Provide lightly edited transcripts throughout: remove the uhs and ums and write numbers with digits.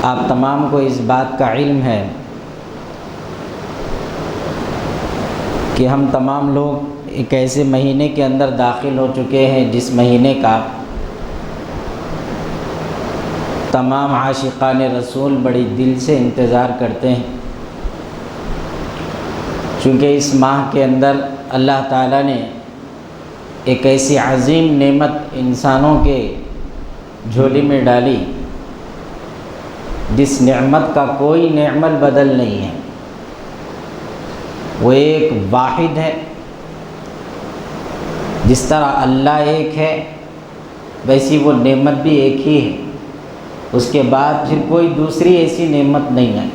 آپ تمام کو اس بات کا علم ہے کہ ہم تمام لوگ ایک ایسے مہینے کے اندر داخل ہو چکے ہیں جس مہینے کا تمام عاشقان رسول بڑی دل سے انتظار کرتے ہیں، چونکہ اس ماہ کے اندر اللہ تعالیٰ نے ایک ایسی عظیم نعمت انسانوں کے جھولی میں ڈالی جس نعمت کا کوئی نعمت بدل نہیں ہے، وہ ایک واحد ہے۔ جس طرح اللہ ایک ہے ویسی وہ نعمت بھی ایک ہی ہے، اس کے بعد پھر کوئی دوسری ایسی نعمت نہیں ہے۔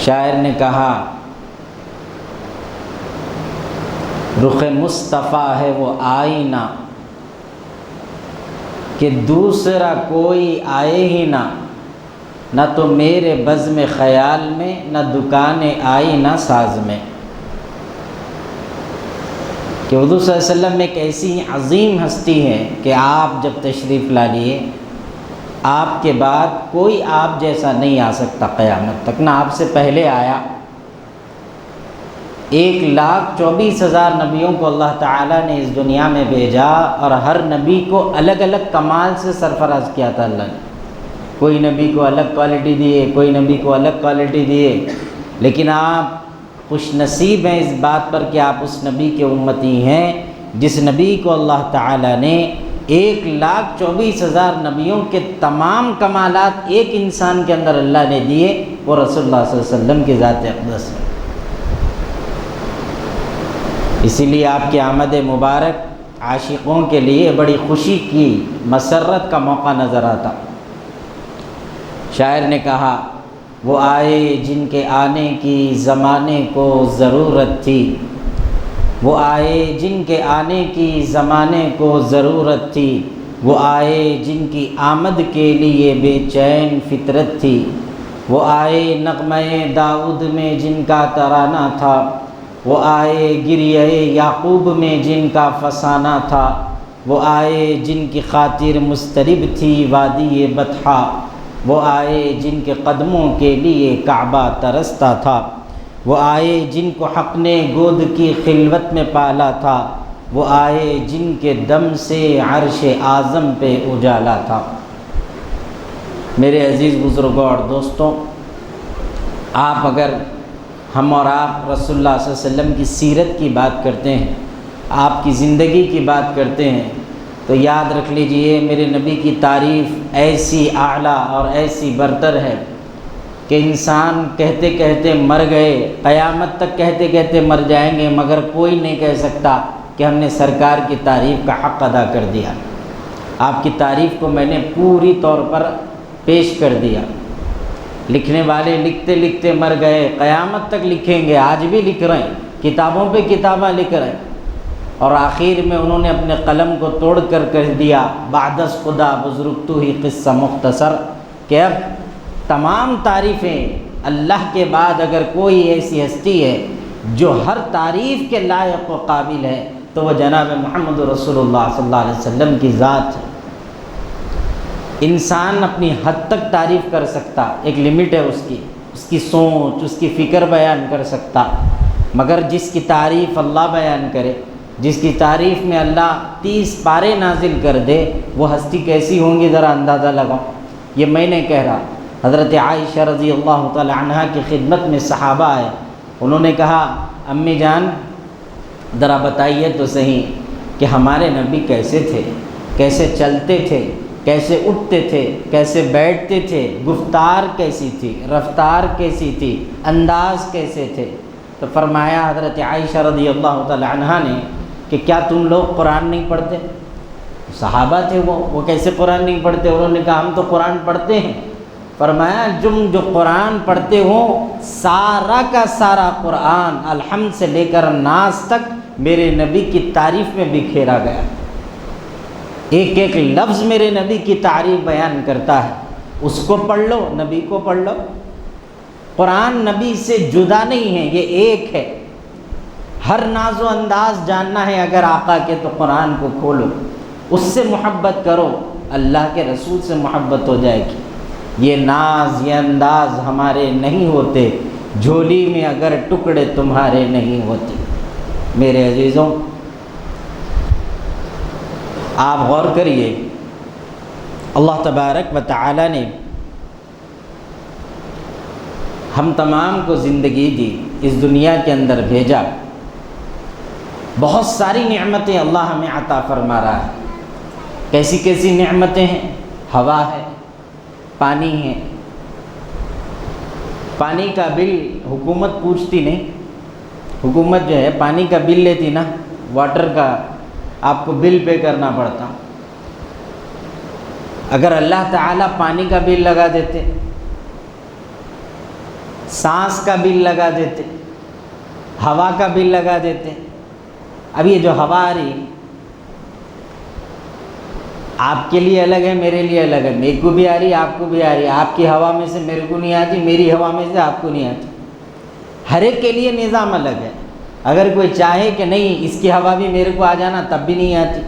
شاعر نے کہا رخ مصطفیٰ ہے وہ آئینہ کہ دوسرا کوئی آئے ہی نہ تو میرے بزم خیال میں، نہ دکان آئینہ ساز میں۔ کہ حضور صلی اللہ علیہ وسلم ایک ایسی عظیم ہستی ہے کہ آپ جب تشریف لا لیے، آپ کے بعد کوئی آپ جیسا نہیں آ سکتا قیامت تک، نہ آپ سے پہلے آیا۔ 1,24,000 نبیوں کو اللہ تعالیٰ نے اس دنیا میں بھیجا اور ہر نبی کو الگ الگ کمال سے سرفراز کیا تھا اللہ نے۔ کوئی نبی کو الگ کوالٹی دیے، کوئی نبی کو الگ کوالٹی دیے، لیکن آپ خوش نصیب ہیں اس بات پر کہ آپ اس نبی کے امتی ہیں جس نبی کو اللہ تعالیٰ نے 1,24,000 نبیوں کے تمام کمالات ایک انسان کے اندر اللہ نے دیے، وہ رسول اللہ صلی اللہ علیہ وسلم کی ذات اقدس ہے۔ اسی لیے آپ کی آمد مبارک عاشقوں کے لیے بڑی خوشی کی، مسرت کا موقع نظر آتا۔ شاعر نے کہا وہ آئے جن کے آنے کی زمانے کو ضرورت تھی، وہ آئے جن کے آنے کی زمانے کو ضرورت تھی، وہ آئے جن کی آمد کے لیے بے چین فطرت تھی، وہ آئے نغمہ داؤد میں جن کا ترانہ تھا، وہ آئے گریہ یعقوب میں جن کا فسانہ تھا، وہ آئے جن کی خاطر مضطرب تھی وادی بطحا، وہ آئے جن کے قدموں کے لیے کعبہ ترستا تھا، وہ آئے جن کو حق نے گود کی خلوت میں پالا تھا، وہ آئے جن کے دم سے عرش اعظم پہ اجالا تھا۔ میرے عزیز بزرگوں اور دوستوں، آپ اگر ہم اور آپ رسول اللہ صلی اللہ علیہ وسلم کی سیرت کی بات کرتے ہیں، آپ کی زندگی کی بات کرتے ہیں، تو یاد رکھ لیجئے میرے نبی کی تعریف ایسی اعلیٰ اور ایسی برتر ہے کہ انسان کہتے کہتے مر گئے، قیامت تک کہتے کہتے مر جائیں گے، مگر کوئی نہیں کہہ سکتا کہ ہم نے سرکار کی تعریف کا حق ادا کر دیا۔ آپ کی تعریف کو میں نے پوری طور پر پیش کر دیا۔ لکھنے والے لکھتے لکھتے مر گئے، قیامت تک لکھیں گے، آج بھی لکھ رہے ہیں، کتابوں پہ کتابیں لکھ رہے ہیں، اور آخر میں انہوں نے اپنے قلم کو توڑ کر کہہ دیا بعد از خدا بزرگ تو ہی قصہ مختصر، کہ اب تمام تعریفیں اللہ کے بعد اگر کوئی ایسی ہستی ہے جو ہر تعریف کے لائق و قابل ہے تو وہ جناب محمد رسول اللہ صلی اللہ علیہ وسلم کی ذات ہے۔ انسان اپنی حد تک تعریف کر سکتا، ایک لمٹ ہے اس کی سوچ، اس کی فکر بیان کر سکتا، مگر جس کی تعریف اللہ بیان کرے، جس کی تعریف میں اللہ 30 پارے نازل کر دے، وہ ہستی کیسی ہوں گی ذرا اندازہ لگاؤ۔ یہ میں نے کہہ رہا، حضرت عائشہ رضی اللہ تعالی عنہا کی خدمت میں صحابہ آئے، انہوں نے کہا امی جان ذرا بتائیے تو صحیح کہ ہمارے نبی کیسے تھے، کیسے چلتے تھے، کیسے اٹھتے تھے، کیسے بیٹھتے تھے، گفتار کیسی تھی، رفتار کیسی تھی، انداز کیسے تھے؟ تو فرمایا حضرت عائشہ رضی اللہ تعالی عنہا نے کہ کیا تم لوگ قرآن نہیں پڑھتے؟ صحابہ تھے وہ کیسے قرآن نہیں پڑھتے؟ انہوں نے کہا ہم تو قرآن پڑھتے ہیں۔ فرمایا جو قرآن پڑھتے ہو سارا کا سارا قرآن الحمد سے لے کر ناس تک میرے نبی کی تعریف میں بکھیرا گیا، ایک ایک لفظ میرے نبی کی تعریف بیان کرتا ہے۔ اس کو پڑھ لو، نبی کو پڑھ لو۔ قرآن نبی سے جدا نہیں ہے، یہ ایک ہے۔ ہر ناز و انداز جاننا ہے اگر آقا کے تو قرآن کو کھولو، اس سے محبت کرو، اللہ کے رسول سے محبت ہو جائے گی۔ یہ ناز یہ انداز ہمارے نہیں ہوتے، جھولی میں اگر ٹکڑے تمہارے نہیں ہوتے۔ میرے عزیزوں، آپ غور کریے، اللہ تبارک و تعالی نے ہم تمام کو زندگی دی، اس دنیا کے اندر بھیجا، بہت ساری نعمتیں اللہ ہمیں عطا فرما رہا ہے۔ کیسی کیسی نعمتیں ہیں؟ ہوا ہے، پانی ہے۔ پانی کا بل حکومت پوچھتی نہیں، حکومت جو ہے پانی کا بل لیتی نا، واٹر کا آپ کو بل پے کرنا پڑتا۔ اگر اللہ تعالیٰ پانی کا بل لگا دیتے، سانس کا بل لگا دیتے، ہوا کا بل لگا دیتے۔ اب یہ جو ہوا آ رہی آپ کے لیے الگ ہے، میرے لیے الگ ہے، میرے کو بھی آ رہی، آپ کو بھی آ رہی ہے۔ آپ کی ہوا میں سے میرے کو نہیں آتی، میری ہوا میں سے آپ کو نہیں آتی۔ ہر ایک کے لیے نظام الگ ہے۔ اگر کوئی چاہے کہ نہیں اس کی ہوا بھی میرے کو آ جانا، تب بھی نہیں آتی۔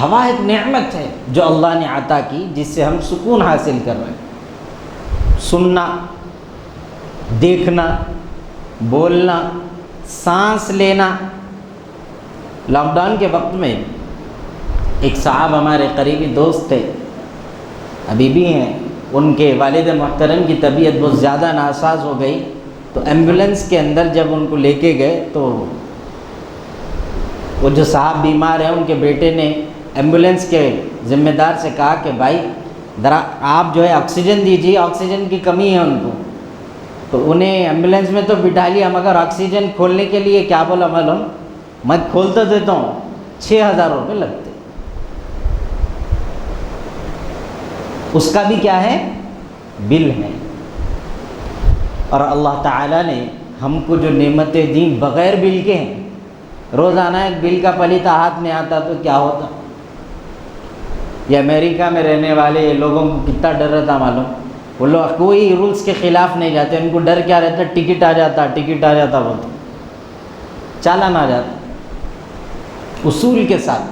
ہوا ایک نعمت ہے جو اللہ نے عطا کی، جس سے ہم سکون حاصل کر رہے ہیں۔ سننا، دیکھنا، بولنا، سانس لینا۔ لاک ڈاؤن کے وقت میں ایک صاحب ہمارے قریبی دوست تھے، ابھی بھی ہیں، ان کے والد محترم کی طبیعت بہت زیادہ ناساز ہو گئی، تو ایمبولینس کے اندر جب ان کو لے کے گئے تو وہ جو صاحب بیمار ہیں، ان کے بیٹے نے ایمبولینس کے ذمہ دار سے کہا کہ بھائی ذرا آپ جو ہے آکسیجن دیجیے، آکسیجن کی کمی ہے ان کو۔ تو انہیں ایمبولینس میں تو بٹھا لیا، مگر آکسیجن کھولنے کے لیے کیا بولا معلوم؟ میں کھول تو دیتا ہوں، 6,000 روپے لگتے۔ اس کا بھی کیا ہے؟ بل ہے۔ اور اللہ تعالیٰ نے ہم کو جو نعمتیں دیں بغیر بل کے ہیں۔ روزانہ ایک بل کا پلیتا ہاتھ میں آتا تو کیا ہوتا؟ یہ امریکہ میں رہنے والے لوگوں کو کتنا ڈر رہتا معلوم؟ وہ لوگ کوئی رولز کے خلاف نہیں جاتے، ان کو ڈر کیا رہتا؟ ٹکٹ آ جاتا، ٹکٹ آ جاتا، بولتے چالان آ جاتا، اصول کے ساتھ۔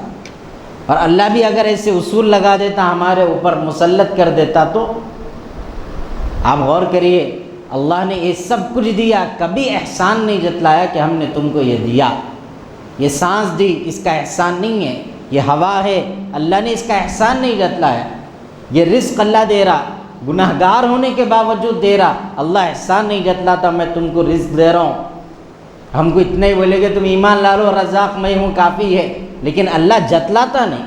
اور اللہ بھی اگر ایسے اصول لگا دیتا، ہمارے اوپر مسلط کر دیتا، تو آپ غور کریے، اللہ نے یہ سب کچھ دیا، کبھی احسان نہیں جتلایا کہ ہم نے تم کو یہ دیا، یہ سانس دی، اس کا احسان نہیں ہے، یہ ہوا ہے، اللہ نے اس کا احسان نہیں جتلایا، یہ رزق اللہ دے رہا، گناہگار ہونے کے باوجود دے رہا، اللہ احسان نہیں جتلاتا میں تم کو رزق دے رہا ہوں۔ ہم کو اتنا ہی بولے گے تم ایمان لا لو، رزاق میں ہوں، کافی ہے، لیکن اللہ جتلاتا نہیں۔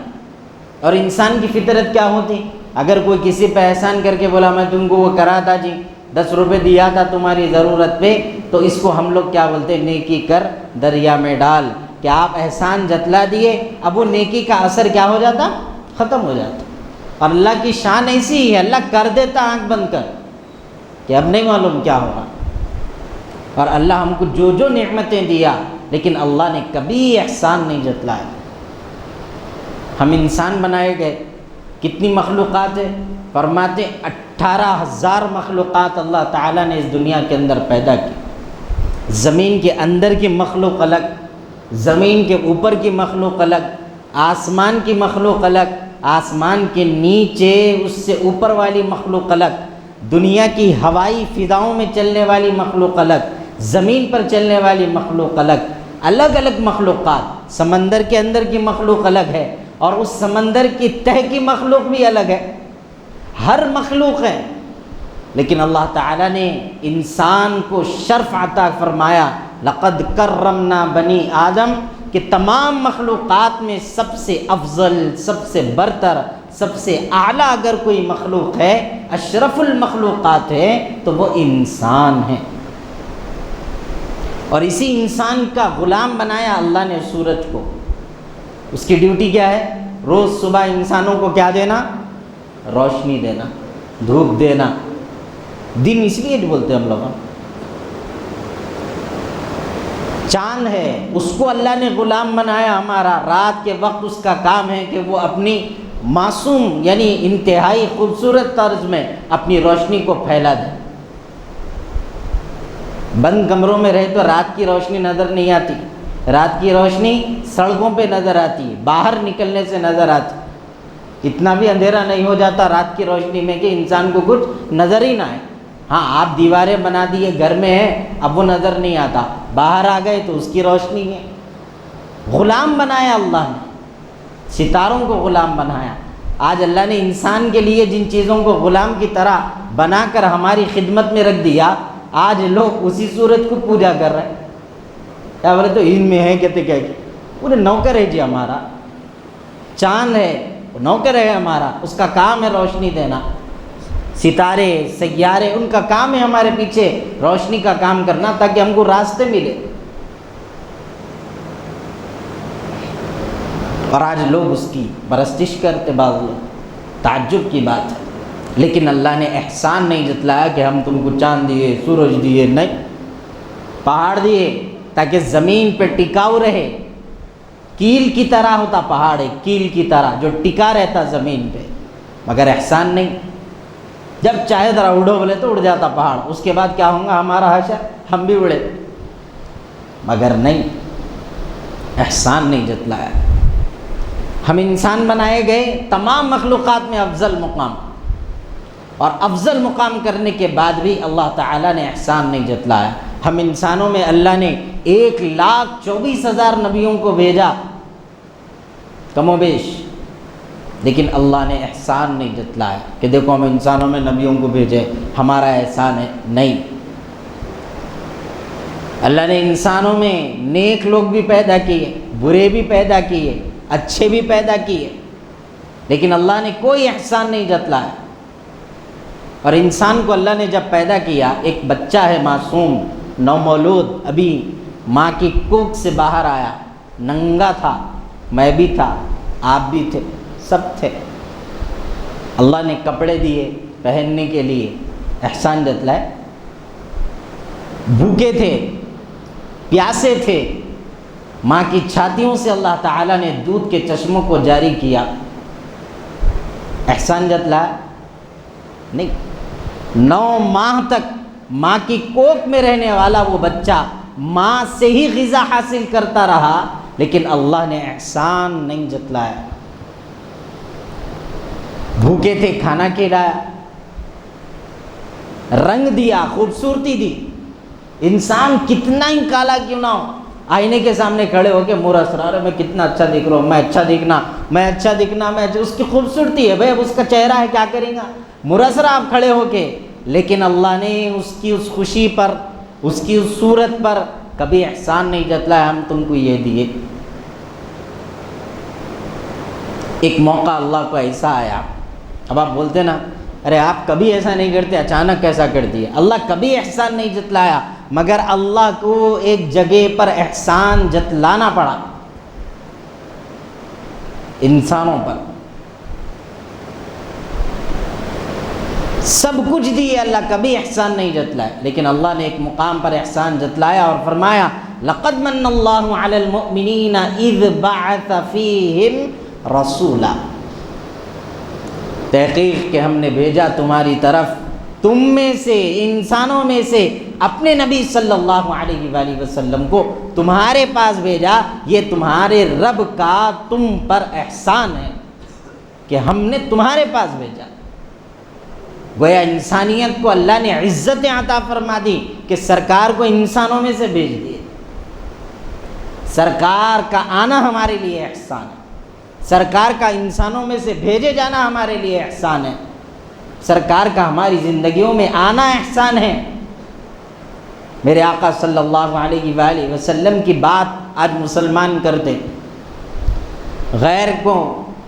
اور انسان کی فطرت کیا ہوتی؟ اگر کوئی کسی پہ احسان کر کے بولا میں تم کو وہ کرا تھا جی، 10 روپے دیا تھا تمہاری ضرورت پہ، تو اس کو ہم لوگ کیا بولتے؟ نیکی کر دریا میں ڈال، کہ آپ احسان جتلا دیے، اب وہ نیکی کا اثر کیا ہو جاتا؟ ختم ہو جاتا۔ اور اللہ کی شان ایسی ہی ہے، اللہ کر دیتا آنکھ بند کر کہ اب نہیں معلوم کیا ہوگا۔ اور اللہ ہم کو جو جو نعمتیں دیا، لیکن اللہ نے کبھی احسان نہیں جتلایا۔ ہم انسان بنائے گئے، کتنی مخلوقات ہے؟ فرماتے 18,000 مخلوقات اللہ تعالیٰ نے اس دنیا کے اندر پیدا کی۔ زمین کے اندر کی مخلوق الگ، زمین کے اوپر کی مخلوق الگ، آسمان کی مخلوق الگ، آسمان کے نیچے اس سے اوپر والی مخلوق الگ، دنیا کی ہوائی فضاؤں میں چلنے والی مخلوق الگ، زمین پر چلنے والی مخلوق الگ، الگ الگ مخلوقات۔ سمندر کے اندر کی مخلوق الگ ہے، اور اس سمندر کی تہ کی مخلوق بھی الگ ہے، ہر مخلوق ہے۔ لیکن اللہ تعالیٰ نے انسان کو شرف عطا فرمایا، لقد کرمنا بنی آدم، کہ تمام مخلوقات میں سب سے افضل، سب سے برتر، سب سے اعلیٰ اگر کوئی مخلوق ہے، اشرف المخلوقات ہے، تو وہ انسان ہے۔ اور اسی انسان کا غلام بنایا اللہ نے سورج کو۔ اس کی ڈیوٹی کیا ہے؟ روز صبح انسانوں کو کیا دینا؟ روشنی دینا، دھوپ دینا۔ دن اس لیے بولتے ہیں ہم لوگ۔ چاند ہے، اس کو اللہ نے غلام بنایا ہمارا، رات کے وقت اس کا کام ہے کہ وہ اپنی معصوم یعنی انتہائی خوبصورت طرز میں اپنی روشنی کو پھیلا دے۔ بند کمروں میں رہے تو رات کی روشنی نظر نہیں آتی، رات کی روشنی سڑکوں پہ نظر آتی، باہر نکلنے سے نظر آتی۔ اتنا بھی اندھیرا نہیں ہو جاتا رات کی روشنی میں کہ انسان کو کچھ نظر ہی نہ آئے۔ ہاں آپ دیواریں بنا دیے، گھر میں ہے، اب وہ نظر نہیں آتا، باہر آ گئے تو اس کی روشنی ہے۔ غلام بنایا اللہ نے، ستاروں کو غلام بنایا۔ آج اللہ نے انسان کے لیے جن چیزوں کو غلام کی طرح بنا کر ہماری خدمت میں رکھ دیا، آج لوگ اسی سورج کو پوجا کر رہے ہیں۔ کیا بولے تو ان میں ہے، کہتے کہ پورے نوکر ہے جی ہمارا، چاند ہے نوکر ہے ہمارا، اس کا کام ہے روشنی دینا، ستارے سیارے ان کا کام ہے ہمارے پیچھے روشنی کا کام کرنا تاکہ ہم کو راستے ملے۔ اور آج لوگ اس کی پرستش کرتے، بعض لوگ، تعجب کی بات ہے۔ لیکن اللہ نے احسان نہیں جتلایا کہ ہم تم کو چاند دیے، سورج دیے، نہیں، پہاڑ دیے تاکہ زمین پہ ٹکاؤ رہے۔ کیل کی طرح ہوتا پہاڑ، ایک کیل کی طرح جو ٹکا رہتا زمین پہ، مگر احسان نہیں، جب چاہے ذرا اڑو بولے تو اڑ جاتا پہاڑ، اس کے بعد کیا ہوگا ہمارا حشر، ہم بھی اڑے، مگر نہیں، احسان نہیں جتلایا۔ ہم انسان بنائے گئے تمام مخلوقات میں افضل مقام، اور افضل مقام کرنے کے بعد بھی اللہ تعالیٰ نے احسان نہیں جتلایا۔ ہم انسانوں میں اللہ نے 1,24,000 نبیوں کو بھیجا کم و بیش، لیکن اللہ نے احسان نہیں جتلایا کہ دیکھو ہم انسانوں میں نبیوں کو بھیجے، ہمارا احسان ہے، نہیں۔ اللہ نے انسانوں میں نیک لوگ بھی پیدا کیے، برے بھی پیدا کیے، اچھے بھی پیدا کیے، لیکن اللہ نے کوئی احسان نہیں جتلایا۔ اور انسان کو اللہ نے جب پیدا کیا، ایک بچہ ہے معصوم، نومولود، ابھی ماں کی کوکھ سے باہر آیا، ننگا تھا، میں بھی تھا، آپ بھی تھے، سب تھے، اللہ نے کپڑے دیے پہننے کے لیے، احسان جتلائے۔ بھوکے تھے، پیاسے تھے، ماں کی چھاتیوں سے اللہ تعالیٰ نے دودھ کے چشموں کو جاری کیا، احسان جتلایا؟ نہیں۔ 9 ماہ تک ماں کی کوکھ میں رہنے والا وہ بچہ ماں سے ہی غذا حاصل کرتا رہا، لیکن اللہ نے احسان نہیں جتلایا۔ بھوکے تھے، کھانا کھلایا، رنگ دیا، خوبصورتی دی۔ انسان کتنا ہی کالا کیوں نہ ہو، آئینے کے سامنے کھڑے ہو کے منہ رس رہا ہے، میں کتنا اچھا دکھ رہا ہوں، میں اچھا دکھنا، اس کی خوبصورتی ہے بھائی، اب اس کا چہرہ ہے، کیا کریں گا، مرس رہا آپ کھڑے ہو کے، لیکن اللہ نے اس کی اس خوشی پر، اس کی اس صورت پر کبھی احسان نہیں جتلایا، ہم تم کو یہ دیے۔ ایک موقع اللہ کو ایسا آیا، اب آپ بولتے نا ارے آپ کبھی ایسا نہیں کرتے، اچانک کیسا کر دیے، اللہ کبھی احسان نہیں جتلایا، مگر اللہ کو ایک جگہ پر احسان جتلانا پڑا، انسانوں پر۔ سب کچھ دیے اللہ، کبھی احسان نہیں جتلایا، لیکن اللہ نے ایک مقام پر احسان جتلایا اور فرمایا لَقَدْ مَنَّ اللَّهُ عَلَى الْمُؤْمِنِينَ إِذْ بَعَثَ فِيهِمْ رَسُولًا، تحقیق کہ ہم نے بھیجا تمہاری طرف، تم میں سے، انسانوں میں سے اپنے نبی صلی اللہ علیہ وآلہ وسلم کو تمہارے پاس بھیجا، یہ تمہارے رب کا تم پر احسان ہے کہ ہم نے تمہارے پاس بھیجا۔ گویا انسانیت کو اللہ نے عزت عطا فرما دی کہ سرکار کو انسانوں میں سے بھیج دیے۔ سرکار کا آنا ہمارے لیے احسان ہے، سرکار کا انسانوں میں سے بھیجے جانا ہمارے لیے احسان ہے، سرکار کا ہماری زندگیوں میں آنا احسان ہے۔ میرے آقا صلی اللہ علیہ وآلہ وسلم کی بات آج مسلمان کرتے، غیر کو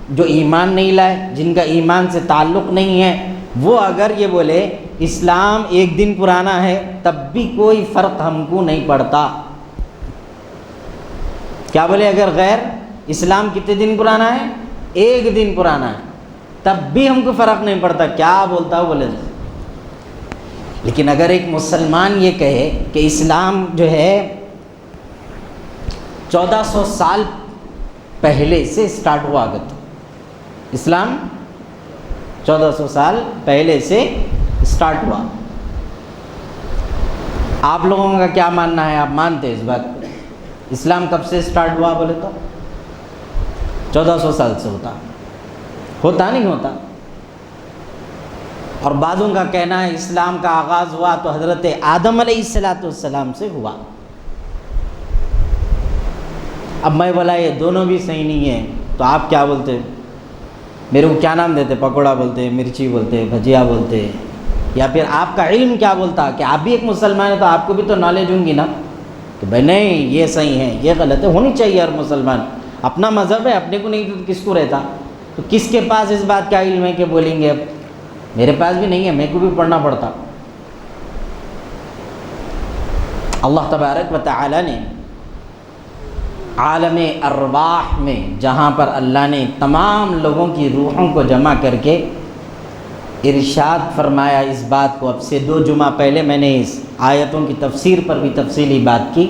جو ایمان نہیں لائے، جن کا ایمان سے تعلق نہیں ہے، وہ اگر یہ بولے اسلام 1 دن پرانا ہے، تب بھی کوئی فرق ہم کو نہیں پڑتا۔ کیا بولے، اگر غیر اسلام کتنے دن پرانا ہے، 1 دن پرانا ہے، تب بھی ہم کو فرق نہیں پڑتا، کیا بولتا ہو بولے۔ لیکن اگر ایک مسلمان یہ کہے کہ اسلام جو ہے 1400 سال پہلے سے سٹارٹ ہوا، اسلام 1400 سال پہلے سے سٹارٹ ہوا، آپ لوگوں کا کیا ماننا ہے، آپ مانتے اس بات کو؟ اسلام کب سے سٹارٹ ہوا بولے تو 1400 سال سے ہوتا نہیں ہوتا۔ اور بعضوں کا کہنا ہے اسلام کا آغاز ہوا تو حضرت آدم علیہ السلام سے ہوا۔ اب میں بولا یہ دونوں بھی صحیح نہیں ہیں تو آپ کیا بولتے؟ میرے کو کیا نام دیتے؟ پکوڑا بولتے، مرچی بولتے، بھجیا بولتے، یا پھر آپ کا علم کیا بولتا کہ آپ بھی ایک مسلمان ہیں تو آپ کو بھی تو نالج ہوں گی نا کہ بھائی نہیں یہ صحیح ہے یہ غلط ہے۔ ہونی چاہیے ہر مسلمان، اپنا مذہب ہے، اپنے کو نہیں تو کس کو رہتا؟ تو کس کے پاس اس بات کا علم ہے کہ بولیں گے؟ اب میرے پاس بھی نہیں ہے، میرے کو بھی پڑھنا پڑتا۔ اللہ تبارک و تعالی نے عالم ارواح میں جہاں پر اللہ نے تمام لوگوں کی روحوں کو جمع کر کے ارشاد فرمایا اس بات کو، اب سے 2 جمعہ پہلے میں نے اس آیتوں کی تفسیر پر بھی تفصیلی بات کی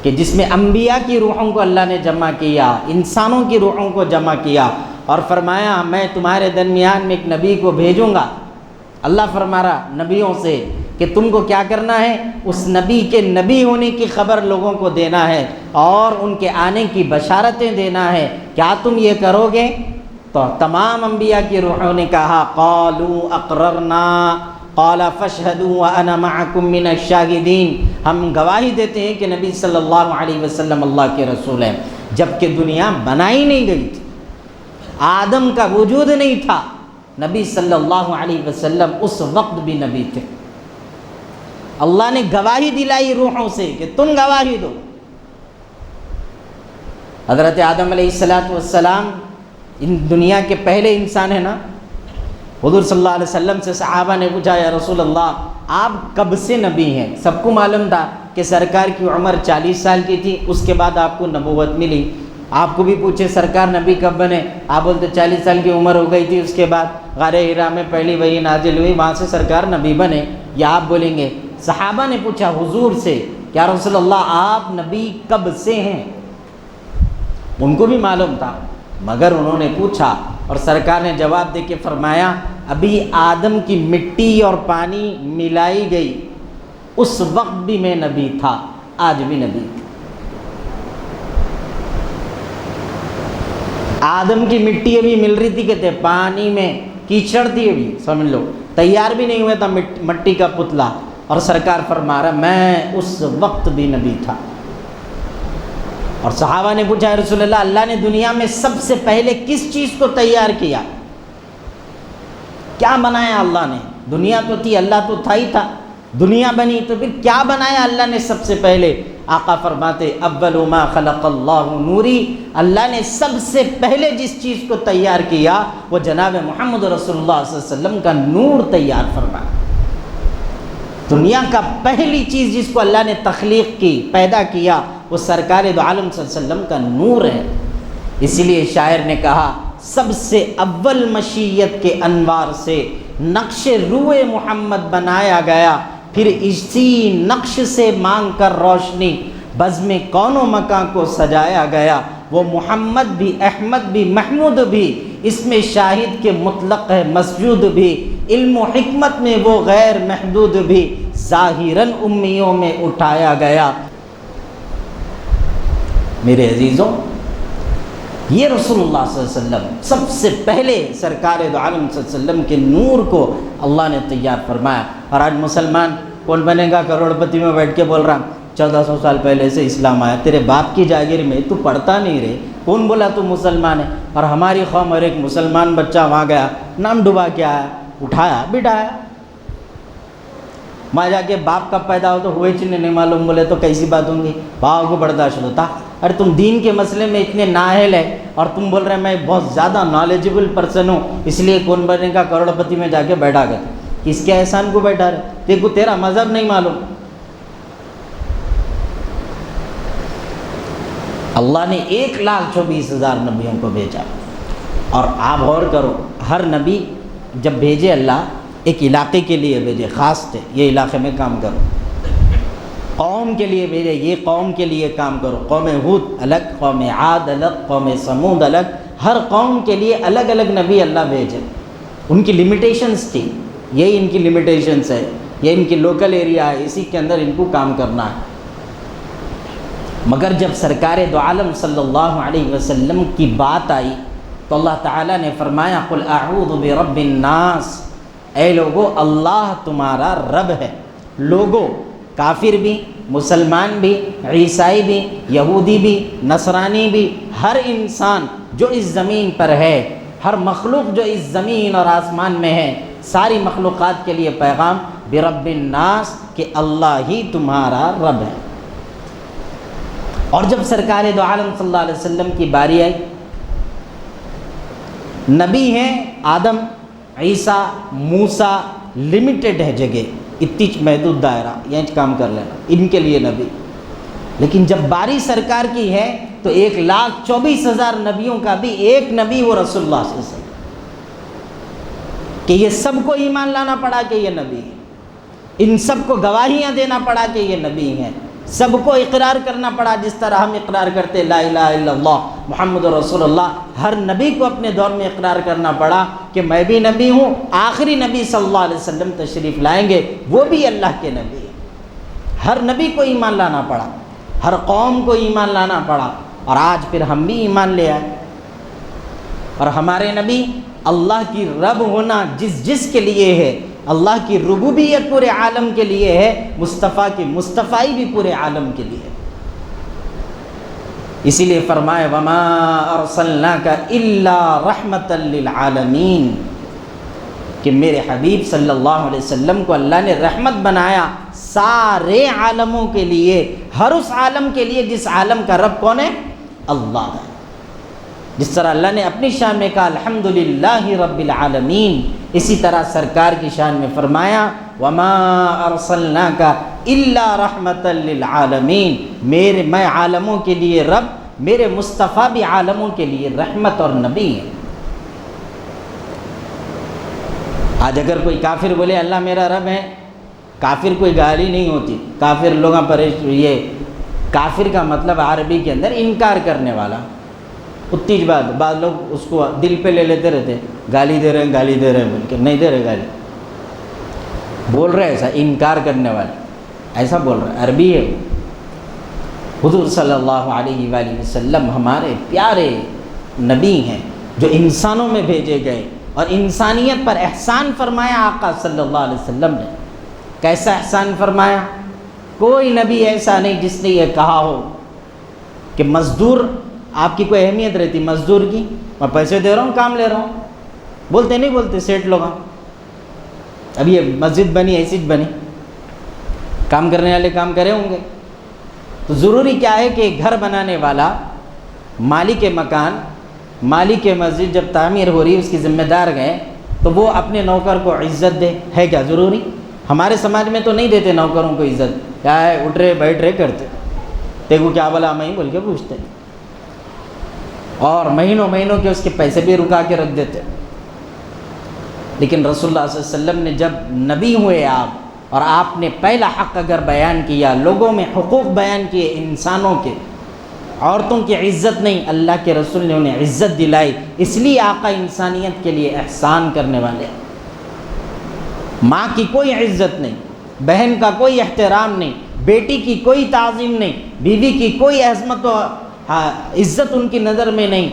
کہ جس میں انبیاء کی روحوں کو اللہ نے جمع کیا، انسانوں کی روحوں کو جمع کیا، اور فرمایا میں تمہارے درمیان میں ایک نبی کو بھیجوں گا۔ اللہ فرما رہا نبیوں سے کہ تم کو کیا کرنا ہے؟ اس نبی کے نبی ہونے کی خبر لوگوں کو دینا ہے اور ان کے آنے کی بشارتیں دینا ہے۔ کیا تم یہ کرو گے؟ تو تمام انبیاء کی روحوں نے کہا قالوا اقررنا قال فاشهدوا وانا معكم من الشاهدين، ہم گواہی دیتے ہیں کہ نبی صلی اللہ علیہ وسلم اللہ کے رسول ہیں۔ جب کہ دنیا بنائی نہیں گئی تھی، آدم کا وجود نہیں تھا، نبی صلی اللہ علیہ وسلم اس وقت بھی نبی تھے۔ اللہ نے گواہی دلائی روحوں سے کہ تم گواہی دو۔ حضرت آدم علیہ السلام ان دنیا کے پہلے انسان ہیں نا۔ حضور صلی اللہ علیہ وسلم سے صحابہ نے پوچھا یا رسول اللہ آپ کب سے نبی ہیں؟ سب کو معلوم تھا کہ سرکار کی عمر 40 سال کی تھی، اس کے بعد آپ کو نبوت ملی۔ آپ کو بھی پوچھے سرکار نبی کب بنے؟ آپ بولتے 40 سال کی عمر ہو گئی تھی، اس کے بعد غار حرا میں پہلی وحی نازل ہوئی، وہاں سے سرکار نبی بنے، یا آپ بولیں گے؟ صحابہ نے پوچھا حضور سے یا رسول اللہ آپ نبی کب سے ہیں؟ ان کو بھی معلوم تھا مگر انہوں نے پوچھا اور سرکار نے جواب دے کے فرمایا ابھی آدم کی مٹی اور پانی ملائی گئی، اس وقت بھی میں نبی تھا، آج بھی نبی تھا۔ آدم کی مٹی ابھی مل رہی تھی، کہتے پانی میں کیچڑ تھی، ابھی سمجھ لو تیار بھی نہیں ہوا تھا مٹی کا پتلا، اور سرکار فرما رہا میں اس وقت بھی نبی تھا۔ اور صحابہ نے پوچھا یا رسول اللہ اللہ نے دنیا میں سب سے پہلے کس چیز کو تیار کیا؟ کیا بنایا اللہ نے؟ دنیا تو تھی، اللہ تو تھا ہی تھا، دنیا بنی تو پھر کیا بنایا اللہ نے سب سے پہلے؟ آقا فرماتے اول ما خلق اللہ نوری، اللہ نے سب سے پہلے جس چیز کو تیار کیا وہ جناب محمد رسول اللہ صلی اللہ علیہ وسلم کا نور تیار فرمایا۔ دنیا کا پہلی چیز جس کو اللہ نے تخلیق کی، پیدا کیا، وہ سرکار دو عالم صلی اللہ علیہ وسلم کا نور ہے۔ اسی لیے شاعر نے کہا سب سے اول مشیت کے انوار سے نقش روئے محمد بنایا گیا، پھر اسی نقش سے مانگ کر روشنی بزم کون و مکان کو سجایا گیا۔ وہ محمد بھی، احمد بھی، محمود بھی، اس میں شاہد کے مطلق ہے مسجود بھی، علم و حکمت میں وہ غیر محدود بھی، ظاہراً امیوں میں اٹھایا گیا۔ میرے عزیزوں، یہ رسول اللہ صلی اللہ علیہ وسلم سب سے پہلے سرکار دو عالم صلی اللہ علیہ وسلم کے نور کو اللہ نے تیار فرمایا۔ اور آج مسلمان کون بنے گا کروڑ پتی میں بیٹھ کے بول رہا 1400 سال پہلے سے اسلام آیا، تیرے باپ کی جاگیر میں تو پڑھتا نہیں رہے، کون بولا تو مسلمان ہے؟ اور ہماری قوم اور ایک مسلمان بچہ وہاں گیا، نام ڈبا کے آیا، اٹھایا بٹھایا، وہاں جا کے باپ کب پیدا ہو تو ہوئے چنے نہیں معلوم، بولے تو کیسی بات ہوں گی، باپ کو برداشت ہوتا؟ ارے تم دین کے مسئلے میں اتنے نااہل ہے اور تم بول رہے ہیں میں بہت زیادہ نالجبل پرسن ہوں اس لیے کون بنے کا کروڑ پتی میں جا کے بیٹھا گیا، کس کے احسان کو بیٹھا رہے؟ دیکھو تیرا مذہب نہیں معلوم۔ اللہ نے 1,24,000 نبیوں کو بھیجا، اور آپ غور کرو ہر نبی جب بھیجے اللہ ایک علاقے کے لیے بھیجے، خاص تھے یہ علاقے میں کام کرو، قوم کے لیے بھیجے یہ قوم کے لیے کام کرو، قوم ہود الگ، قوم عاد الگ، قوم سمود الگ، ہر قوم کے لیے الگ الگ نبی اللہ بھیجے۔ ان کی لمیٹیشنز تھی، یہی ان کی لمیٹیشنز ہے، یہ ان کی لوکل ایریا ہے، اسی کے اندر ان کو کام کرنا ہے۔ مگر جب سرکار دو عالم صلی اللہ علیہ وسلم کی بات آئی تو اللہ تعالیٰ نے فرمایا قل اعوذ برب الناس، اے لوگو اللہ تمہارا رب ہے۔ لوگو، کافر بھی، مسلمان بھی، عیسائی بھی، یہودی بھی، نصرانی بھی، ہر انسان جو اس زمین پر ہے، ہر مخلوق جو اس زمین اور آسمان میں ہے، ساری مخلوقات کے لیے پیغام برب الناس کہ اللہ ہی تمہارا رب ہے۔ اور جب سرکار دو عالم صلی اللہ علیہ وسلم کی باری آئی، نبی ہیں آدم، عیسیٰ، موسیٰ، لمیٹڈ ہے جگہ، اتنی محدود دائرہ، یہیں کام کر لینا ان کے لیے نبی۔ لیکن جب باری سرکار کی ہے تو 1,24,000 نبیوں کا بھی ایک نبی وہ رسول اللہ صلی اللہ علیہ وسلم، کہ یہ سب کو ایمان لانا پڑا کہ یہ نبی ہے، ان سب کو گواہیاں دینا پڑا کہ یہ نبی ہیں، سب کو اقرار کرنا پڑا جس طرح ہم اقرار کرتے لا الہ الا اللہ محمد رسول اللہ، ہر نبی کو اپنے دور میں اقرار کرنا پڑا کہ میں بھی نبی ہوں، آخری نبی صلی اللہ علیہ وسلم تشریف لائیں گے، وہ بھی اللہ کے نبی ہیں۔ ہر نبی کو ایمان لانا پڑا، ہر قوم کو ایمان لانا پڑا، اور آج پھر ہم بھی ایمان لے آئے۔ اور ہمارے نبی اللہ کی رب ہونا جس کے لیے ہے، اللہ کی ربوبیت پورے عالم کے لیے ہے، مصطفیٰ کی مصطفائی بھی پورے عالم کے لیے ہے۔ اسی لیے فرمائے وما ارسلناک الا رحمتا للعالمین، کہ میرے حبیب صلی اللہ علیہ وسلم کو اللہ نے رحمت بنایا سارے عالموں کے لیے، ہر اس عالم کے لیے جس عالم کا رب کون ہے؟ اللہ ہے۔ جس طرح اللہ نے اپنی شان میں کہا الحمدللہ رب العالمین، اسی طرح سرکار کی شان میں فرمایا وما ارسلناک الا رحمتا للعالمین، میں عالموں کے لیے رب، میرے مصطفیٰ بھی عالموں کے لیے رحمت اور نبی ہیں۔ آج اگر کوئی کافر بولے اللہ میرا رب ہے، کافر کوئی گالی نہیں ہوتی، کافر لوگاں پر یہ کافر کا مطلب عربی کے اندر انکار کرنے والا، اتنی بات، بعض لوگ اس کو دل پہ لے لیتے رہتے، گالی دے رہے ہیں بول کے، نہیں دے رہے گالی، بول رہے ایسا انکار کرنے والے، ایسا بول رہے، عربی ہے۔ حضور صلی اللہ علیہ وآلہ وسلم ہمارے پیارے نبی ہیں جو انسانوں میں بھیجے گئے، اور انسانیت پر احسان فرمایا آقا صلی اللہ علیہ وسلم نے۔ کیسا احسان فرمایا؟ کوئی نبی ایسا نہیں جس نے یہ کہا ہو کہ مزدور، آپ کی کوئی اہمیت رہتی مزدور کی، میں پیسے دے رہا ہوں کام لے رہا ہوں، بولتے نہیں بولتے سیٹ لوگ، اب یہ مسجد بنی ایسی بنی، کام کرنے والے کام کرے ہوں گے، تو ضروری کیا ہے کہ گھر بنانے والا، مالک مکان، مالک مسجد جب تعمیر ہو رہی ہے اس کی ذمہ دار گئے تو وہ اپنے نوکر کو عزت دے، ہے کیا ضروری؟ ہمارے سماج میں تو نہیں دیتے نوکروں کو عزت، کیا ہے اٹھ رہے بیٹھ رہے کرتے، دیکھو کیا بولا میں بول کے پوچھتے، اور مہینوں کے اس کے پیسے بھی رکا کے رکھ دیتے۔ لیکن رسول اللہ صلی اللہ علیہ وسلم نے جب نبی ہوئے آپ، اور آپ نے پہلا حق اگر بیان کیا، لوگوں میں حقوق بیان کیے انسانوں کے، عورتوں کی عزت نہیں، اللہ کے رسول نے انہیں عزت دلائی، اس لیے آقا انسانیت کے لیے احسان کرنے والے۔ ماں کی کوئی عزت نہیں، بہن کا کوئی احترام نہیں، بیٹی کی کوئی تعظیم نہیں، بیوی کی کوئی عظمت و عزت ان کی نظر میں نہیں۔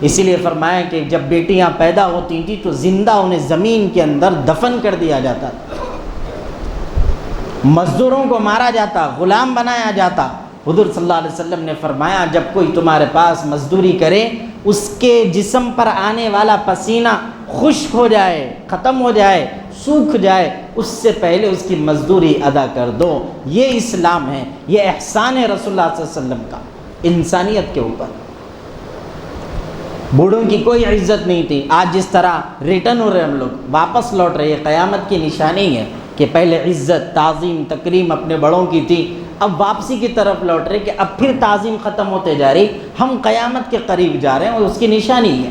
اسی لیے فرمایا کہ جب بیٹیاں پیدا ہوتی تھیں تو زندہ انہیں زمین کے اندر دفن کر دیا جاتا تھا، مزدوروں کو مارا جاتا، غلام بنایا جاتا۔ حضور صلی اللہ علیہ وسلم نے فرمایا جب کوئی تمہارے پاس مزدوری کرے، اس کے جسم پر آنے والا پسینہ خشک ہو جائے، ختم ہو جائے، سوکھ جائے، اس سے پہلے اس کی مزدوری ادا کر دو۔ یہ اسلام ہے، یہ احسان ہے رسول اللہ صلی اللہ علیہ وسلم کا انسانیت کے اوپر۔ بوڑھوں کی کوئی عزت نہیں تھی، آج جس طرح ریٹرن ہو رہے ہم لوگ، واپس لوٹ رہے، یہ قیامت کی نشانی ہے کہ پہلے عزت، تعظیم، تکریم اپنے بڑوں کی تھی، اب واپسی کی طرف لوٹ رہے کہ اب پھر تعظیم ختم ہوتے جا رہی، ہم قیامت کے قریب جا رہے ہیں، اور اس کی نشانی ہے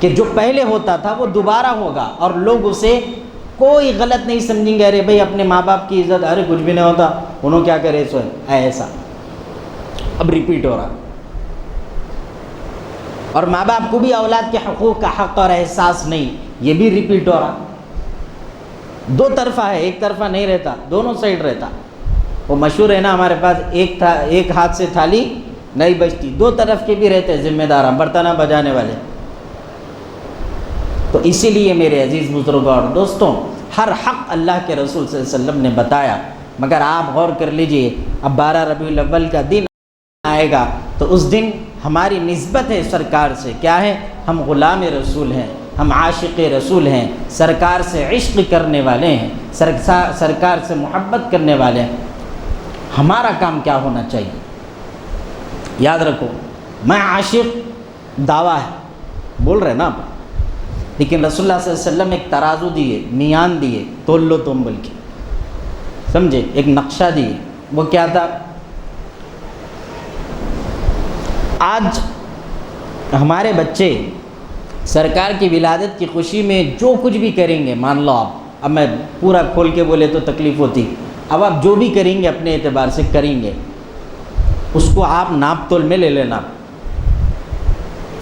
کہ جو پہلے ہوتا تھا وہ دوبارہ ہوگا، اور لوگ اسے کوئی غلط نہیں سمجھیں گے، ارے بھائی اپنے ماں باپ کی عزت، ارے کچھ بھی نہیں ہوتا، انہوں کیا کرے سو ایسا اب ریپیٹ ہو رہا۔ اور ماں باپ کو بھی اولاد کے حقوق کا حق اور احساس نہیں، یہ بھی ریپیٹ ہو رہا۔ دو طرفہ ہے، ایک طرفہ نہیں رہتا، دونوں سائڈ رہتا۔ وہ مشہور ہے نا ہمارے پاس، ایک ہاتھ سے تھالی نہیں بجتی، دو طرف کے بھی رہتے ذمہ دار، برتنہ بجانے والے۔ تو اسی لیے میرے عزیز بزرگوں اور دوستوں، ہر حق اللہ کے رسول صلی اللہ علیہ وسلم نے بتایا، مگر آپ غور کر لیجئے، اب 12 ربیع الاول کا دن آئے گا تو اس دن ہماری نسبت ہے سرکار سے کیا ہے؟ ہم غلام رسول ہیں، ہم عاشق رسول ہیں، سرکار سے عشق کرنے والے ہیں، سرکار سے محبت کرنے والے ہیں۔ ہمارا کام کیا ہونا چاہیے؟ یاد رکھو، میں عاشق دعویٰ ہے، بول رہے نا آپ، لیکن رسول اللہ صلی اللہ علیہ وسلم ایک ترازو دیے، میان دیے، تول لو تم بول کے، سمجھے؟ ایک نقشہ دیے، وہ کیا تھا؟ آج ہمارے بچے سرکار کی ولادت کی خوشی میں جو کچھ بھی کریں گے، مان لو آپ، اب میں پورا کھول کے بولے تو تکلیف ہوتی، اب آپ جو بھی کریں گے اپنے اعتبار سے کریں گے، اس کو آپ ناپ تول میں لے لینا،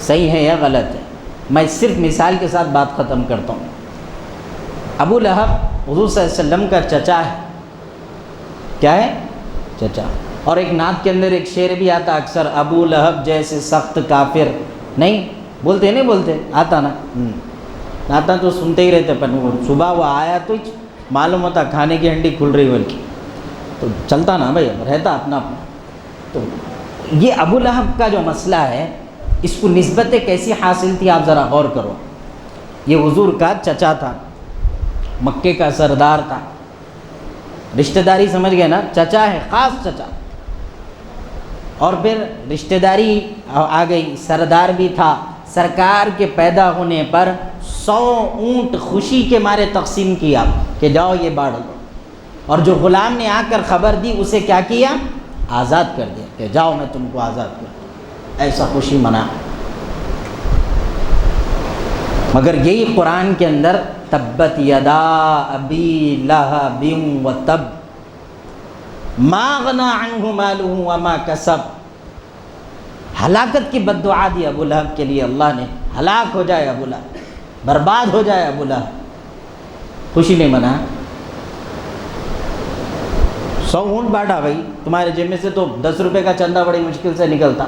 صحیح ہے یا غلط ہے۔ میں صرف مثال کے ساتھ بات ختم کرتا ہوں۔ ابو لہب حضور صلی اللہ علیہ وسلم کا چچا ہے، کیا ہے؟ چچا۔ اور ایک نعت کے اندر ایک شعر بھی آتا اکثر، ابو لہب جیسے سخت کافر، نہیں بولتے نہیں بولتے، آتا نا، آتا تو سنتے ہی رہتے، پر صبح وہ آیا تو معلوم ہوتا کھانے کی ہنڈی کھل رہی بلکہ، تو چلتا نا بھائی، رہتا اپنا اپنا۔ تو یہ ابو لہب کا جو مسئلہ ہے، اس کو نسبتیں کیسی حاصل تھی آپ ذرا غور کرو۔ یہ حضور کا چچا تھا، مکے کا سردار تھا، رشتہ داری سمجھ گئے نا، چچا ہے، خاص چچا، اور پھر رشتہ داری آ گئی، سردار بھی تھا۔ سرکار کے پیدا ہونے پر 100 اونٹ خوشی کے مارے تقسیم کیا کہ جاؤ یہ بانٹ دو، اور جو غلام نے آ کر خبر دی اسے کیا کیا؟ آزاد کر دیا کہ جاؤ میں تم کو آزاد کر دوں، ایسا خوشی منا۔ مگر یہی قرآن کے اندر تبت یدا ابی لہب وتب ما غنی عنہ مالہ وما کسب، ہلاکت کی بد دعا دی ابو لہب کے لیے اللہ نے، ہلاک ہو جائے ابو لہب، برباد ہو جائے ابو لہب، خوشی نہیں منا۔ 100 اونٹ بانٹا بھائی، تمہارے جیب میں سے تو 10 روپے کا چندہ بڑی مشکل سے نکلتا،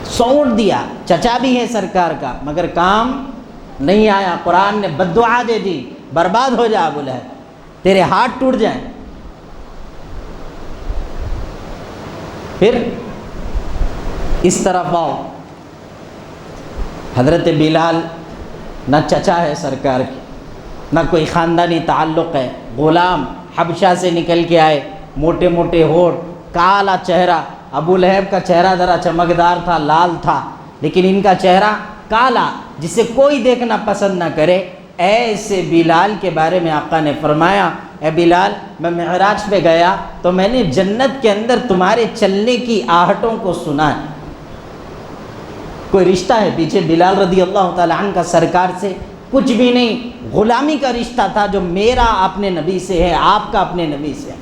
100 اونٹ دیا، چچا بھی ہے سرکار کا، مگر کام نہیں آیا، قرآن نے بد دعا دے دی، برباد ہو جا ابو لہب، تیرے ہاتھ ٹوٹ جائیں۔ پھر اس طرف آؤ، حضرت بلال نہ چچا ہے سرکار کی، نہ کوئی خاندانی تعلق ہے، غلام حبشہ سے نکل کے آئے، موٹے موٹے ہونٹ، کالا چہرہ۔ ابو لہب کا چہرہ ذرا چمکدار تھا، لال تھا، لیکن ان کا چہرہ کالا، جسے کوئی دیکھنا پسند نہ کرے۔ ایسے بلال کے بارے میں آقا نے فرمایا، اے بلال، میں معراج پہ گیا تو میں نے جنت کے اندر تمہارے چلنے کی آہٹوں کو سنا ہے۔ کوئی رشتہ ہے پیچھے بلال رضی اللہ تعالی عنہ کا سرکار سے؟ کچھ بھی نہیں، غلامی کا رشتہ تھا جو میرا اپنے نبی سے ہے، آپ کا اپنے نبی سے ہے،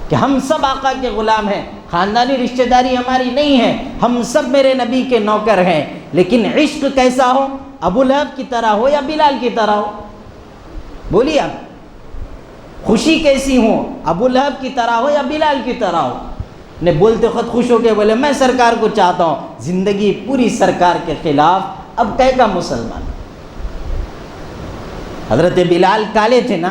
کہ ہم سب آقا کے غلام ہیں، خاندانی رشتہ داری ہماری نہیں ہے، ہم سب میرے نبی کے نوکر ہیں۔ لیکن عشق کیسا ہو؟ ابو لہب کی طرح ہو یا بلال کی طرح ہو؟ بولیے آپ، خوشی کیسی ہو؟ ابو لہب کی طرح ہو یا بلال کی طرح ہو؟ نے بولتے خود خوش ہو کے بولے میں سرکار کو چاہتا ہوں، زندگی پوری سرکار کے خلاف، اب کہے گا مسلمان؟ حضرت بلال کالے تھے نا،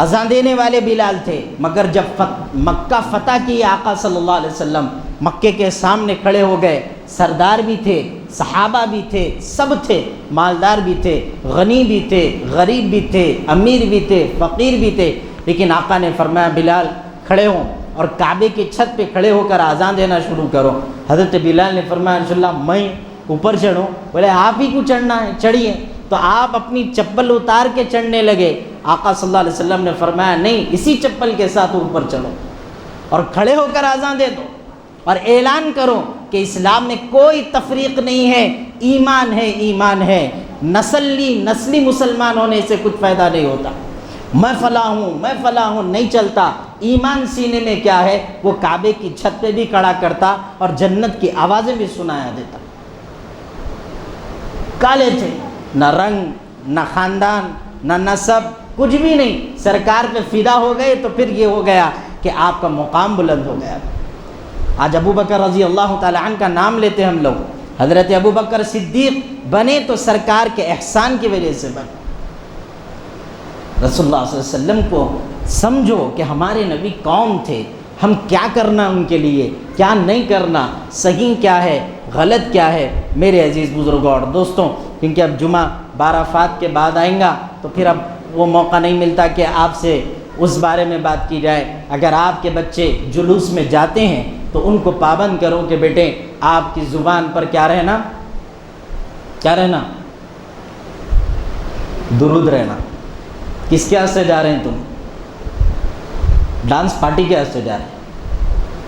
اذان دینے والے بلال تھے، مگر جب مکہ فتح کی آقا صلی اللہ علیہ وسلم مکے کے سامنے کھڑے ہو گئے، سردار بھی تھے، صحابہ بھی تھے، سب تھے، مالدار بھی تھے، غنی بھی تھے، غریب بھی تھے، امیر بھی تھے، فقیر بھی تھے، لیکن آقا نے فرمایا بلال کھڑے ہوں اور کعبے کی چھت پہ کھڑے ہو کر اذان دینا شروع کرو۔ حضرت بلال نے فرمایا رسول اللہ میں اوپر چڑھوں؟ بولے آپ ہی کو چڑھنا ہے، چڑھیے۔ تو آپ اپنی چپل اتار کے چڑھنے لگے، آقا صلی اللہ علیہ وسلم نے فرمایا نہیں، اسی چپل کے ساتھ اوپر چڑھو اور کھڑے ہو کر اذان دے دو اور اعلان کرو کہ اسلام میں کوئی تفریق نہیں ہے، ایمان ہے، ایمان ہے، نسلی مسلمان ہونے سے کچھ فائدہ نہیں ہوتا، میں فلاں ہوں، میں فلاں ہوں نہیں چلتا۔ ایمان سینے میں کیا ہے وہ کعبے کی چھت پہ بھی کھڑا کرتا اور جنت کی آوازیں بھی سنایا دیتا۔ کالے تھے، نہ رنگ، نہ خاندان، نہ نسب، کچھ بھی نہیں، سرکار پہ فدا ہو گئے تو پھر یہ ہو گیا کہ آپ کا مقام بلند ہو گیا۔ آج ابو بکر رضی اللہ تعالیٰ عنہ کا نام لیتے ہم لوگ، حضرت ابو بکر صدیق بنے تو سرکار کے احسان کی وجہ سے بنے۔ رسول اللہ صلی اللہ علیہ وسلم کو سمجھو کہ ہمارے نبی کون تھے، ہم کیا کرنا ان کے لیے، کیا نہیں کرنا، صحیح کیا ہے، غلط کیا ہے۔ میرے عزیز بزرگوں اور دوستوں، کیونکہ اب جمعہ عرفات کے بعد آئیں گا تو پھر اب وہ موقع نہیں ملتا کہ آپ سے اس بارے میں بات کی جائے۔ اگر آپ کے بچے جلوس میں جاتے ہیں تو ان کو پابند کرو کہ بیٹے آپ کی زبان پر کیا رہنا، درود رہنا۔ کس کے واسطے جا رہے ہیں تم؟ ڈانس پارٹی کے واسطے جا رہے ہیں؟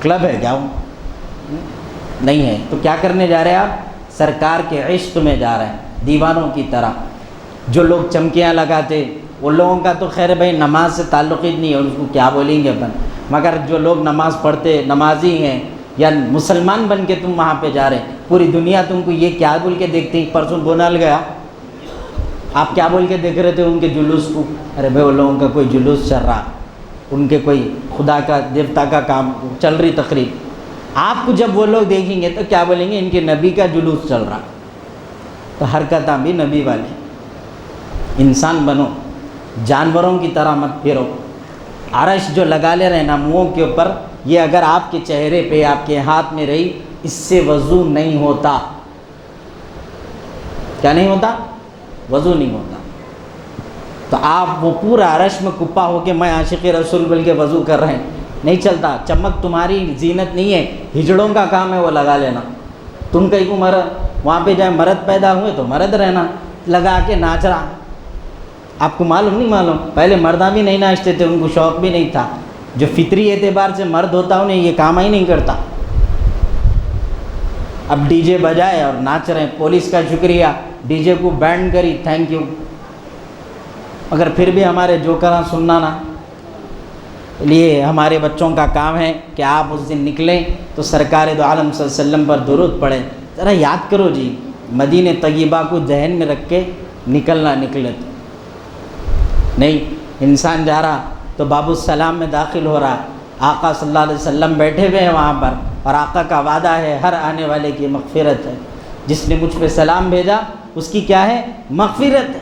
کلب ہے کیا وہ؟ نہیں ہے تو کیا کرنے جا رہے ہیں آپ؟ سرکار کے عشق میں جا رہے ہیں، دیوانوں کی طرح۔ جو لوگ چمکیاں لگاتے وہ لوگوں کا تو خیر بھائی نماز سے تعلق ہی نہیں ہے، ان کو کیا بولیں گے اپن، مگر جو لوگ نماز پڑھتے نمازی ہیں یا مسلمان بن کے تم وہاں پہ جا رہے ہیں، پوری دنیا تم کو یہ کیا بول کے دیکھتی؟ پرسوں بونال گیا، آپ کیا بول کے دیکھ رہے تھے ان کے جلوس کو؟ ارے بھائی وہ لوگوں کا کوئی جلوس چل رہا، ان کے کوئی خدا کا دیوتا کا کام چل رہی تقریب۔ آپ کو جب وہ لوگ دیکھیں گے تو کیا بولیں گے؟ ان کے نبی کا جلوس چل رہا۔ تو حرکتاں بھی نبی والے، انسان بنو، جانوروں کی طرح مت پھرو۔ عرش جو لگا لے رہے نا منہوں کے اوپر، یہ اگر آپ کے چہرے پہ آپ کے ہاتھ میں رہی، اس سے وضو نہیں ہوتا۔ کیا نہیں ہوتا؟ وضو نہیں ہوتا۔ تو آپ وہ پورا عرش میں کپا ہو کے میں عاشق رسول بول کے وضو کر رہے ہیں، نہیں چلتا۔ چمک تمہاری زینت نہیں ہے، ہجڑوں کا کام ہے وہ لگا لینا۔ تم کہیں کو وہاں پہ جائے مرد پیدا ہوئے تو مرد رہنا، لگا کے ناچ رہا۔ آپ کو معلوم نہیں معلوم، پہلے مرداں بھی نہیں ناچتے تھے، ان کو شوق بھی نہیں تھا۔ جو فطری اعتبار سے مرد ہوتا انہیں یہ کام ہی نہیں کرتا۔ اب ڈی جے بجائے اور ناچ رہے ہیں، پولیس کا شکریہ، ڈی جے کو بینڈ کری، تھینک یو۔ مگر پھر بھی ہمارے جو کرا سننا نا، لیے ہمارے بچوں کا کام ہے کہ آپ اس دن نکلیں تو سرکار دو عالم صلی اللہ علیہ وسلم پر درود پڑھیں۔ ذرا یاد کرو جی، مدینہ طیبہ کو ذہن میں رکھ کے نکلے تو نہیں۔ انسان جا رہا تو باب السلام میں داخل ہو رہا، آقا صلی اللہ علیہ وسلم بیٹھے ہوئے ہیں وہاں پر، اور آقا کا وعدہ ہے ہر آنے والے کی مغفرت ہے۔ جس نے مجھ پہ سلام بھیجا اس کی کیا ہے؟ مغفرت ہے۔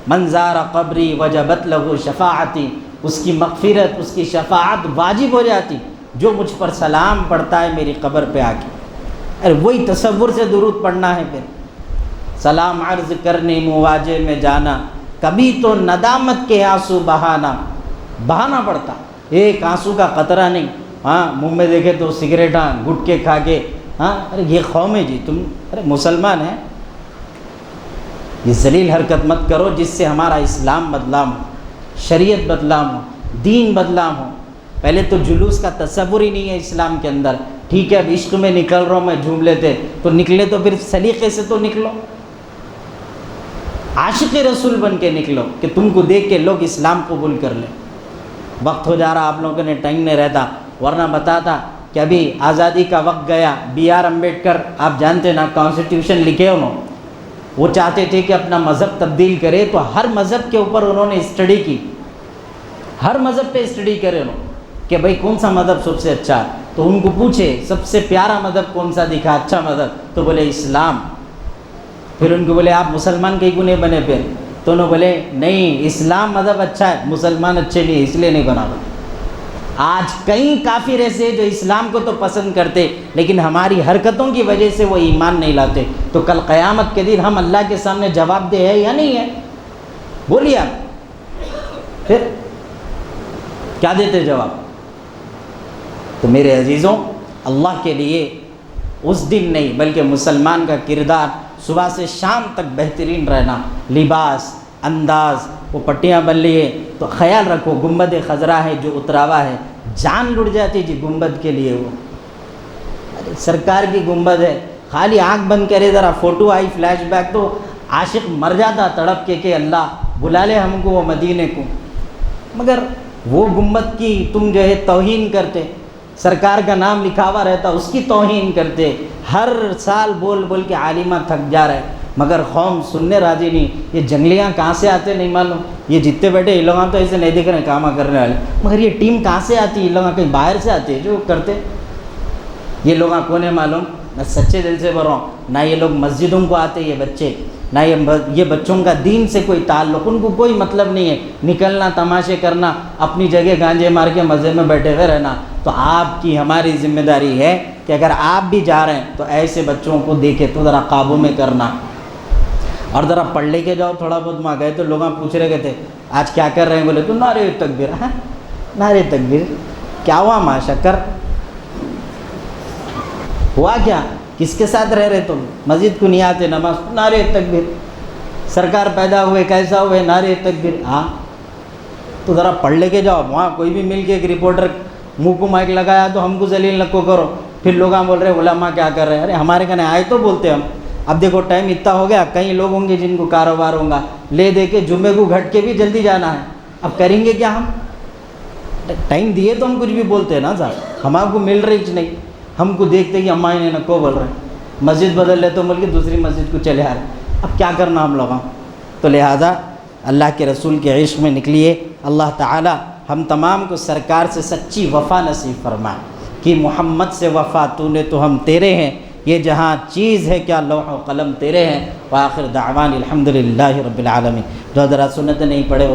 من زار قبری وجبت لہ شفاعتی، اس کی مغفرت، اس کی شفاعت واجب ہو جاتی جو مجھ پر سلام پڑھتا ہے میری قبر پہ آ کے۔ ارے وہی تصور سے درود پڑھنا ہے۔ پھر سلام عرض کرنے مواجہ میں جانا، کبھی تو ندامت کے آنسو بہانا پڑتا، ایک آنسو کا قطرہ نہیں۔ ہاں منہ میں دیکھے تو سگریٹاں گٹکے کھا کے، ہاں ارے یہ قوم ہے جی، تم ارے مسلمان ہیں۔ یہ ذلیل حرکت مت کرو جس سے ہمارا اسلام بدنام ہو، شریعت بدنام ہو، دین بدنام ہو۔ پہلے تو جلوس کا تصور ہی نہیں ہے اسلام کے اندر۔ ٹھیک ہے اب عشق میں نکل رہا ہوں میں، جھوم لیتے تو نکلے تو پھر سلیقے سے تو نکلو، عاشق رسول بن کے نکلو کہ تم کو دیکھ کے لوگ اسلام قبول کر لیں۔ وقت ہو جا رہا، آپ لوگوں نے ٹائم نہیں رہتا، ورنہ بتاتا کہ ابھی آزادی کا وقت گیا۔ بی آر امبیڈکر آپ جانتے نا، کانسٹیٹیوشن لکھے انہوں، وہ چاہتے تھے کہ اپنا مذہب تبدیل کرے، تو ہر مذہب کے اوپر انہوں نے اسٹڈی کی، ہر مذہب پہ اسٹڈی کرے انہوں کہ بھئی کون سا مذہب سب سے اچھا ہے۔ تو ان کو پوچھے سب سے پیارا مذہب کون سا دکھا، اچھا مذہب، تو بولے اسلام۔ پھر ان کو بولے آپ مسلمان کہیں کو نہیں بنے؟ پھر تو انہوں بولے نہیں، اسلام مذہب اچھا ہے، مسلمان اچھے نہیں، اس لیے نہیں بنا۔ آج کئی کافر ایسے ہیں جو اسلام کو تو پسند کرتے لیکن ہماری حرکتوں کی وجہ سے وہ ایمان نہیں لاتے۔ تو کل قیامت کے دن ہم اللہ کے سامنے جواب دہ ہے یا نہیں ہے؟ بولیے آپ، پھر کیا دیتے جواب؟ تو میرے عزیزوں، اللہ کے لیے اس دن نہیں بلکہ مسلمان کا کردار صبح سے شام تک بہترین رہنا، لباس، انداز، وہ پٹیاں بن لیے تو خیال رکھو گنبد خضرا ہے جو اتراوا ہے، جان لٹ جاتی جی گنبد کے لیے۔ وہ ارے سرکار کی گنبد ہے، خالی آنکھ بند کرے ذرا فوٹو آئی فلیش بیک تو عاشق مر جاتا تڑپ کے کہ اللہ بلا لے ہم کو وہ مدینے کو۔ مگر وہ گنبد کی تم جو ہے توہین کرتے، سرکار کا نام لکھا ہوا رہتا اس کی توہین کرتے، ہر سال بول بول کے عالمہ تھک جا رہے، مگر قوم سننے راضی نہیں۔ یہ جنگلیاں کہاں سے آتے نہیں معلوم، یہ جتنے بیٹھے ان لوگوں تو ایسے نہیں دکھ رہے کام کرنے والے، مگر یہ ٹیم کہاں سے آتی؟ ان لوگوں کہیں باہر سے آتی ہے جو کرتے۔ یہ لوگ آپ کو نہیں معلوم، میں سچے دل سے بول رہا ہوں، نہ یہ لوگ مسجدوں کو آتے یہ بچے، نہ یہ بچوں کا دین سے کوئی تعلق، ان کو کوئی مطلب نہیں ہے، نکلنا تماشے کرنا، اپنی جگہ گانجے مار کے مزے میں بیٹھے ہوئے رہنا۔ تو آپ کی ہماری ذمہ داری ہے کہ اگر آپ بھی جا رہے ہیں تو ایسے بچوں کو دیکھے تو ذرا قابو میں کرنا، اور ذرا پڑھ لے کے جاؤ تھوڑا بہت۔ وہاں گئے تو لوگ پوچھ رہے تھے آج کیا کر رہے ہیں، بولے تو نعرے تکبیر۔ ہاں نعرے تکبیر کیا ہوا ماں شکر، ہوا کیا، کس کے ساتھ رہ رہے تم، مسجد کو نہیں آتے، نماز، نعرے تکبیر، سرکار پیدا ہوئے کیسا ہوئے، نعرے تکبیر۔ ہاں تو ذرا پڑھ لے کے جاؤ۔ وہاں کوئی بھی مل کے ایک رپورٹر منہ کو مائک لگایا تو ہم کو ذلیل نکو کرو، پھر لوگ بول رہے علماء کیا کر رہے ہیں، ارے ہمارے کہنے آئے تو بولتے ہم۔ اب دیکھو ٹائم اتنا ہو گیا، کئی لوگ ہوں گے جن کو کاروبار ہوگا، لے دے کے جمعے کو گھٹ کے بھی جلدی جانا ہے، اب کریں گے کیا ہم؟ ٹائم دیے تو ہم کچھ بھی بولتے ہیں نا صاحب، ہمارے کو مل رہی چ نہیں، ہم کو دیکھتے کہ اماں نے نکو بول رہے ہیں، مسجد بدل لے تو بول کے دوسری مسجد کو چلے آ رہے، اب کیا کرنا ہم لوگوں؟ تو لہٰذا اللہ کے رسول کے عشق میں نکلیے۔ اللہ تعالی ہم تمام کو سرکار سے سچی وفا نصیب فرمائے کہ محمد سے وفا تو نے تو ہم تیرے ہیں، یہ جہاں چیز ہے کیا لوح و قلم تیرے ہیں۔ وآخر دعوان الحمدللہ رب العالمین۔ جو حضرات سنت نہیں پڑھے وہ